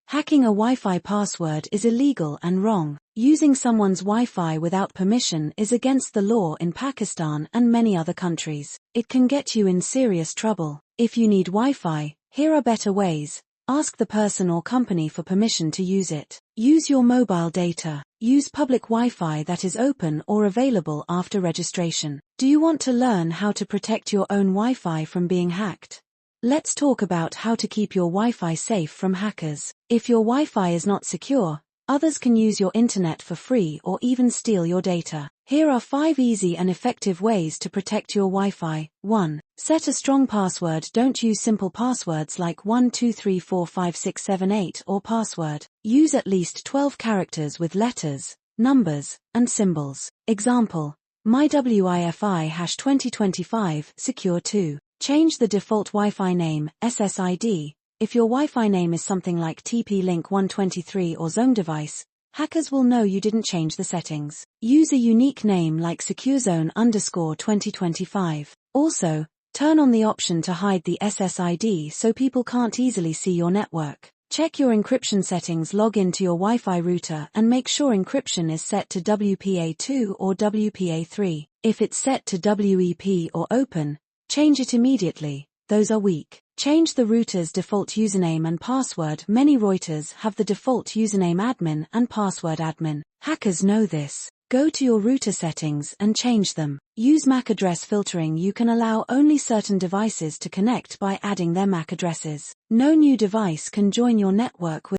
Hacking a Wi-Fi password is illegal and wrong. Using someone's Wi-Fi without permission is against the law in Pakistan and many other countries. It can get you in serious trouble. If you need Wi-Fi, here are better ways. Ask the person or company for permission to use it. Use your mobile data. Use public Wi-Fi that is open or available after registration. Do you want to learn how to protect your own Wi-Fi from being hacked? Let's talk about how to keep your Wi-Fi safe from hackers. If your Wi-Fi is not secure, others can use your internet for free or even steal your data. Here are 5 easy and effective ways to protect your Wi-Fi. 1. Set a strong password. Don't use simple passwords like 12345678 or password. Use at least 12 characters with letters, numbers, and symbols. Example: myWiFi #2025 secure 2. Change the default Wi-Fi name, SSID. If your Wi-Fi name is something like TP-Link 123 or ZoneDevice, hackers will know you didn't change the settings. Use a unique name like SecureZone_2025. Also, turn on the option to hide the SSID so people can't easily see your network. Check your encryption settings. Log into your Wi-Fi router and make sure encryption is set to WPA2 or WPA3. If it's set to WEP or open, change it immediately. Those are weak. Change the router's default username and password. Many routers have the default username admin and password admin. Hackers know this. Go to your router settings and change them. Use MAC address filtering. You can allow only certain devices to connect by adding their MAC addresses. No new device can join your network with